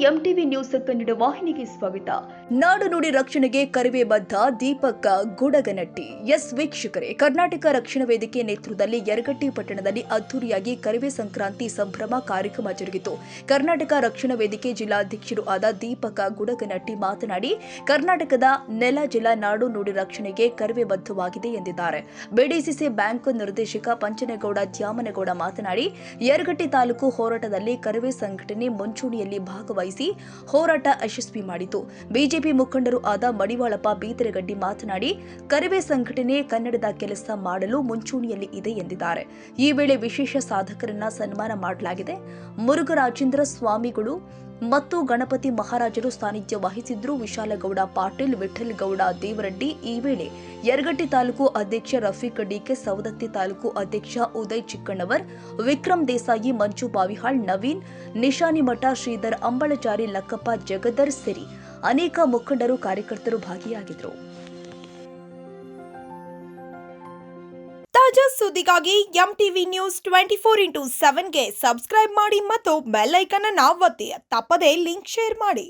MTV news Kannada ವಾಹಿನಿಗೆ ಸ್ವಾಗತ. ನಾಡು ನುಡಿ ರಕ್ಷಣೆಗೆ ಕರಿವೆ ಬದ್ಧ ದೀಪಕ್ ಗುಡಗನಟ್ಟಿ. ವೀಕ್ಷಕರೇ, ಕರ್ನಾಟಕ ರಕ್ಷಣಾ ವೇದಿಕೆ ನೇತೃತ್ವದಲ್ಲಿ ಯರಗಟ್ಟಿ ಪಟ್ಟಣದಲ್ಲಿ ಅದ್ದೂರಿಯಾಗಿ ಕರಿವೆ ಸಂಕ್ರಾಂತಿ ಸಂಭ್ರಮ ಕಾರ್ಯಕ್ರಮ ಜರುಗಿತು. ಕರ್ನಾಟಕ ರಕ್ಷಣಾ ವೇದಿಕೆ ಜಿಲ್ಲಾಧ್ಯಕ್ಷರು ಆದ ದೀಪಕ್ ಗುಡಗನಟ್ಟಿ ಮಾತನಾಡಿ, ಕರ್ನಾಟಕದ ನೆಲ ಜಲ ನಾಡು ನುಡಿ ರಕ್ಷಣೆಗೆ ಕರಿವೆ ಬದ್ಧವಾಗಿದೆ ಎಂದಿದ್ದಾರೆ. ಬಿಡಿಸಿಸಿ ಬ್ಯಾಂಕ್ ನಿರ್ದೇಶಕ ಪಂಚನಗೌಡ ದ್ಯಾಮನಗೌಡ ಮಾತನಾಡಿ, ಯರಗಟ್ಟಿ ತಾಲೂಕು ಹೋರಾಟದಲ್ಲಿ ಕರಿವೆ ಸಂಘಟನೆ ಮುಂಚೂಣಿಯಲ್ಲಿ ಭಾಗವಹಿಸಿ ಹೋರಾಟ ಯಶಸ್ವಿ ಮಾಡಿತು. ಬಿಜೆಪಿ ಮುಖಂಡರು ಆದ ಮಡಿವಾಳಪ್ಪ ಬೀದರಗಡ್ಡಿ ಮಾತನಾಡಿ, ಕರಿವೆ ಸಂಘಟನೆ ಕನ್ನಡದ ಕೆಲಸ ಮಾಡಲು ಮುಂಚೂಣಿಯಲ್ಲಿ ಇದೆ ಎಂದಿದ್ದಾರೆ. ಈ ವೇಳೆ ವಿಶೇಷ ಸಾಧಕರನ್ನ ಸನ್ಮಾನ ಮಾಡಲಾಗಿದೆ. ಮುರುಘರಾಜೇಂದ್ರ ಸ್ವಾಮಿಗಳು ಮತ್ತು ಗಣಪತಿ ಮಹಾರಾಜರು ಸಾನ್ನಿಧ್ಯ ವಹಿಸಿದ್ರು. ವಿಶಾಲಗೌಡ ಪಾಟೀಲ್, ವಿಠಲ್ ಗೌಡ ದೇವರಡ್ಡಿ, ಈ ವೇಳೆ ಯರಗಟ್ಟಿ ತಾಲೂಕು ಅಧ್ಯಕ್ಷ ರಫೀಕ್ ಡಿಕೆ, ಸವದತ್ತಿ ತಾಲೂಕು ಅಧ್ಯಕ್ಷ ಉದಯ್ ಚಿಕ್ಕಣ್ಣವರ್, ವಿಕ್ರಮ್ ದೇಸಾಯಿ, ಮಂಜು ಬಾವಿಹಾಳ್, ನವೀನ್, ನಿಶಾನಿಮಠ, ಶ್ರೀಧರ್ ಅಂಬಳಜಾರಿ, ಲಕ್ಕಪ್ಪ ಜಗದರ್ ಸೇರಿ ಅನೇಕ ಮುಖಂಡರು ಕಾರ್ಯಕರ್ತರು ಭಾಗಿಯಾಗಿದ್ದರು. ತಾಜಾ ಸುದ್ದಿಗಾಗಿ ಎಂಟಿವಿ ನ್ಯೂಸ್ 24x7ಗೆ ಸಬ್ಸ್ಕ್ರೈಬ್ ಮಾಡಿ ಮತ್ತು ಬೆಲ್ ಐಕಾನ್ ಅನ್ನು ಒತ್ತಿ. ತಪ್ಪದೇ ಲಿಂಕ್ ಶೇರ್ ಮಾಡಿ.